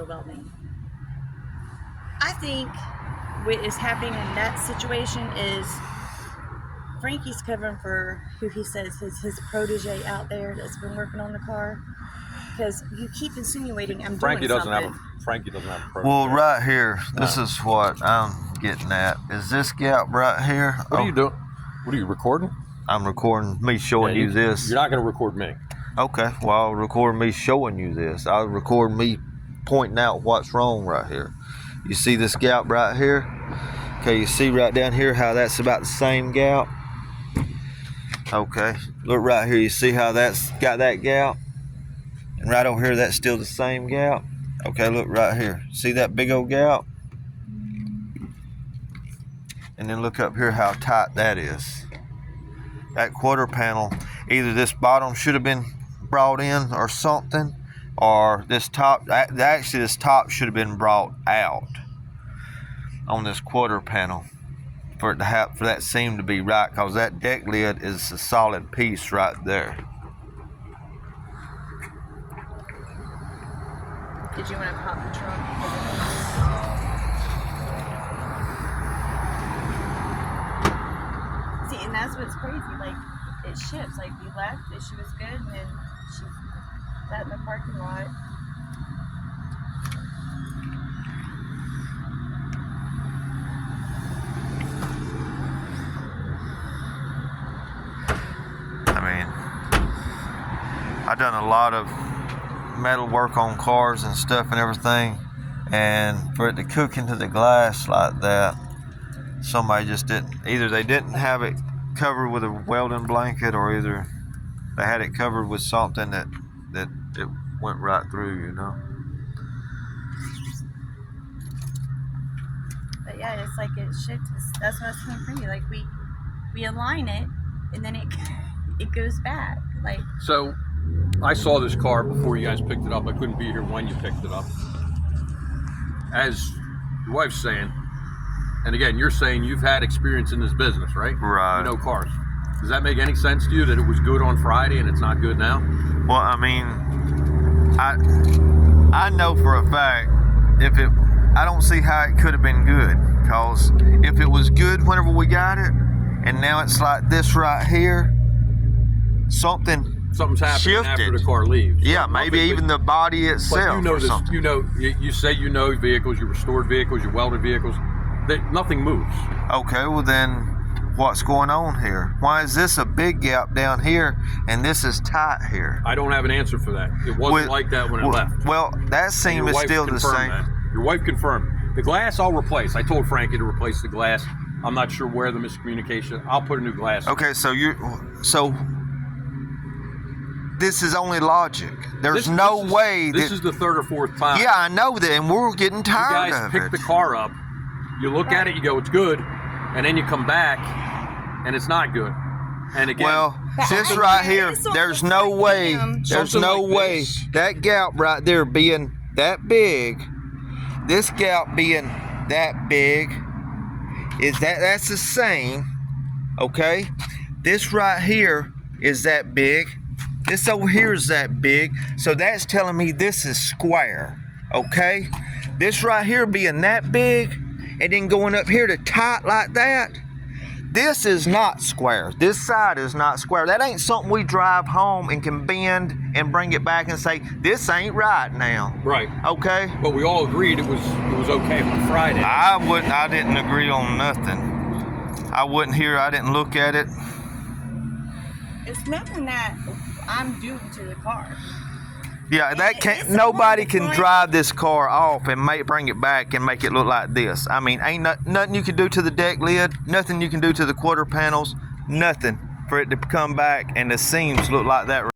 about me. I think what is happening in that situation is Frankie's covering for who he says is his protege out there that's been working on the car. Because you keep insinuating I'm Frankie doing doesn't something. Frankie doesn't have a protege. Well, right here, this is what I'm getting at. Is this gap right here? What are you doing? What are you recording? I'm recording me showing you this. You're not going to record me. Okay, well, I'll record me showing you this. I'll record me pointing out what's wrong right here. You see this gap right here? Okay, you see right down here how that's about the same gap? Okay, look right here. You see how that's got that gap? And right over here, that's still the same gap. Okay, look right here. See that big old gap? And then look up here how tight that is. That quarter panel, either this bottom should have been brought in or something, or this top, actually this top should have been brought out on this quarter panel for it to have, for that seam to be right, because that deck lid is a solid piece right there. Did you want to pop the trunk? See, and that's what's crazy. Like, it shifts. Like, we left, and she was good, and then she sat in the parking lot. I mean, I've done a lot of metal work on cars and stuff and everything, and for it to cook into the glass like that, somebody just didn't, either they didn't have it covered with a welding blanket, or either they had it covered with something that it went right through, you know. But yeah, it's like it shifts. That's what I was saying for you. Like, we align it, and then it goes back. Like, So, I saw this car before you guys picked it up. I couldn't be here when you picked it up. As your wife's saying, and again, you're saying you've had experience in this business, right? Right. You know cars. Does that make any sense to you that it was good on Friday and it's not good now? Well, I mean, I know for a fact I don't see how it could have been good, because if it was good whenever we got it, and now it's like this right here, something's happening shifted after the car leaves. Yeah, maybe even the body itself. But you know or this. something. You know. You say you know vehicles, you restored vehicles, you welded vehicles. That nothing moves. Okay, well then, what's going on here? Why is this a big gap down here and this is tight here? I don't have an answer for that. It wasn't like that when it left. Well, that seam is still the same. That. Your wife confirmed. The glass I'll replace. I told Frankie to replace the glass. I'm not sure where the miscommunication. I'll put a new glass. Okay, so this is only logic. There's no way this is the third or fourth time. Yeah, I know that, and we're getting tired you guys of pick it. the car up, you look at it, you go, it's good, and then you come back, and it's not good. And again, well, this right here, there's no way, that gap right there being that big, this gap being that big, that's the same, okay? This right here is that big. This over here is that big, so that's telling me this is square, okay? This right here being that big, and then going up here to tight like that, this is not square. This side is not square. That ain't something we drive home and can bend and bring it back and say, this ain't right now. right. Okay? But we all agreed it was okay on Friday. I didn't agree on nothing. I didn't look at it. it's nothing that I'm doing to the car. Yeah, nobody can drive this car off and bring it back and make it look like this. I mean, ain't nothing you can do to the deck lid, nothing you can do to the quarter panels, nothing for it to come back and the seams look like that.